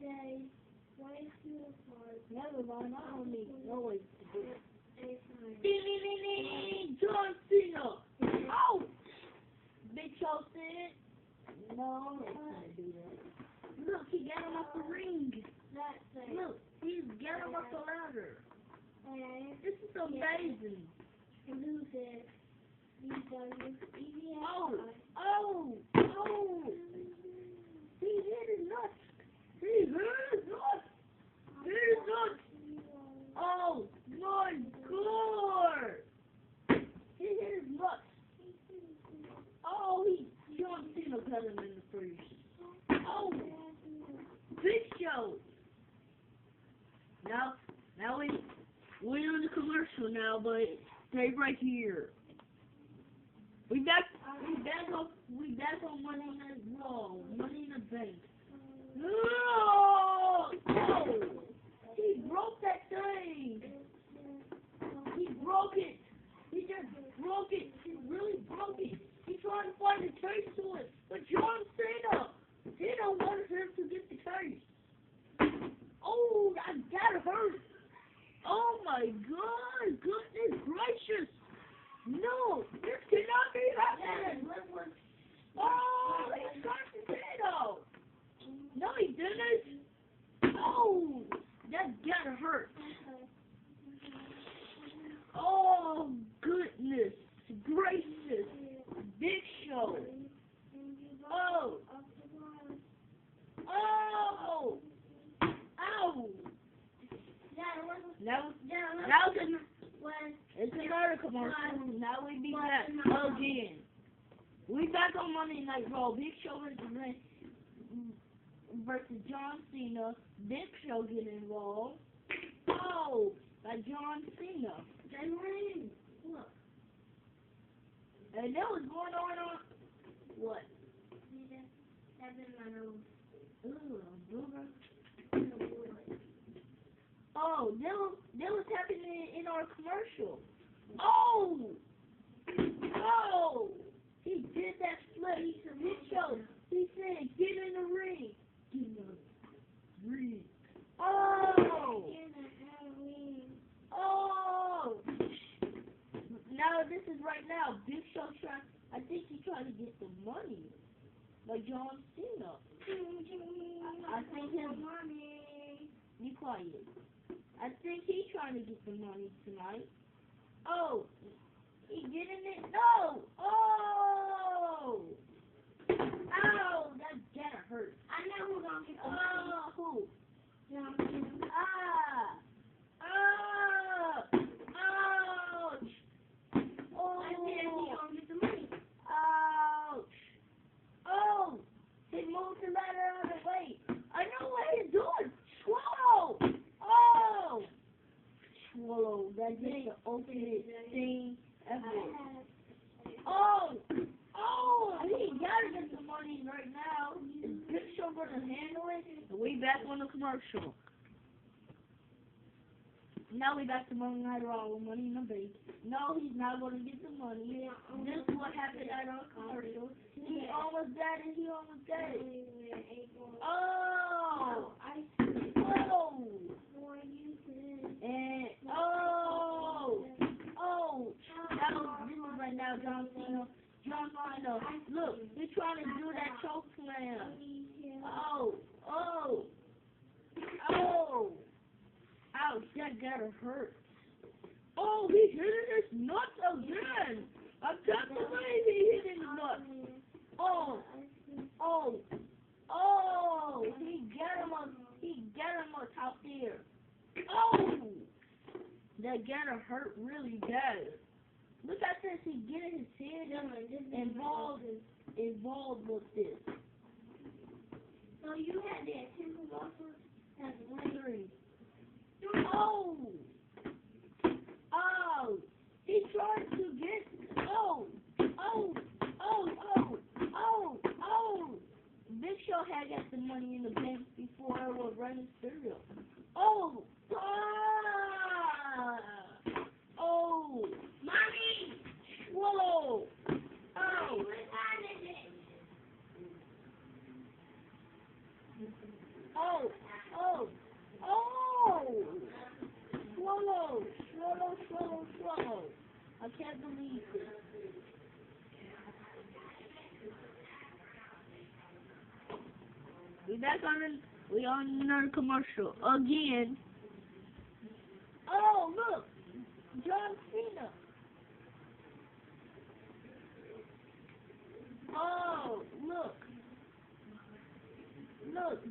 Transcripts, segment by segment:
They way too hard. Never mind, I don't need noise to do it. Anytime. John Cena! Ouch! Big Show said, no, I'm not gonna do that. Look, he got him off the ring. That's it. Look, he's got him off the ladder. And This is amazing. lose it. Oh, oh, oh! He hit his nuts. He hit his nuts. He hit his nuts. Oh my God! He hit his nuts. Oh, John Cena got him in the first. Oh, Big Show. Now we're in the commercial now, but stay right here. We back on Money in the Raw, Money in the Bank. No! Oh! He broke that thing. He broke it. He just broke it. He really broke it. He's trying to find the case to it, but John Cena, he don't want him to get the case. Oh, that hurt. Oh my God! Goodness gracious! No, this cannot be happening. Oh, he got the potato. No, he didn't. Oh, that gotta hurt. Oh, goodness gracious. Big Show. Oh. Oh. Ow. Now it's another commercial. Now we be back again. We back on Monday Night Raw. Big Show versus John Cena. Big Show getting involved. Oh, by John Cena. They win. Look. And that was going on. What? That's in my nose. Ooh, a booger. Oh, that was happening in our commercial. Oh! Oh! He did that flip. Big Show. He said, get in the ring. Get in the ring. Oh! Oh! Now this is right now. Big Show trying. I think he's trying to get the money. Like John Cena. I think his money. Be quiet. I think he's trying to get the money tonight. Oh, he getting it? No! Oh! Ow! That gotta hurt. I know who's gonna get the money. Oh, who? John. Ah! Ah! Ouch! Oh! I said he's gonna get the money. Ouch! Oh! He moved the ladder out of the way. I know what he's doing. Swallow! Oh! Swallow. That's just the ultimate thing ever. Oh! Oh! He gotta get the money right now. Is Big Show gonna handle it? We back on the commercial. Now we back to Money Night Raw with Money in the Bank. No, he's not gonna get the money. This is what happened at our commercial. He almost got it. He almost got it. Oh! Oh! And oh! Oh! This is right now, John Cena. John Cena. Look, he's trying to do that choke slam. Oh! Oh! Oh! Ouch, that gotta hurt. Oh, he hit his nuts again. I can't believe he hit his nuts. Oh, oh, oh, he got him on top there. Oh, that gotta hurt really bad. Look at this, he getting his head involved with this. So you had that 10 losses as 1-3. Oh! Oh! He tried to get. Oh! Oh! Oh! Oh! Oh! Oh! Big Show had got the money in the bank before I was running cereal. Oh! Ah! Oh! Mommy! Swallow! Oh! back on another commercial again. Oh, look, John Cena. Oh, look,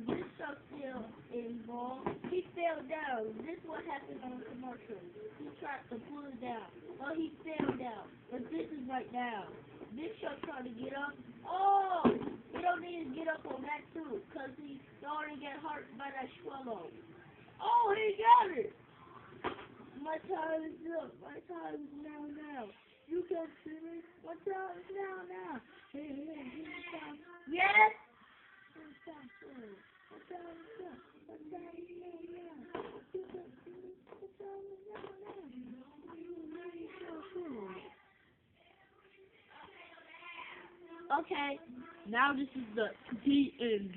this stuff still involved. He fell down. This is what happened on the commercial. He tried to pull it down. Oh, he fell down. But this is right now. This show trying to get up. Oh, he don't need to get up on that too, cause he already got hurt by that swallow. Oh, he got it. My time is up. My time is now. You can see me. My time is now. Hey, time. Yes. My time is up. My time is now. You can see me. My time is now. Okay, now this is the end.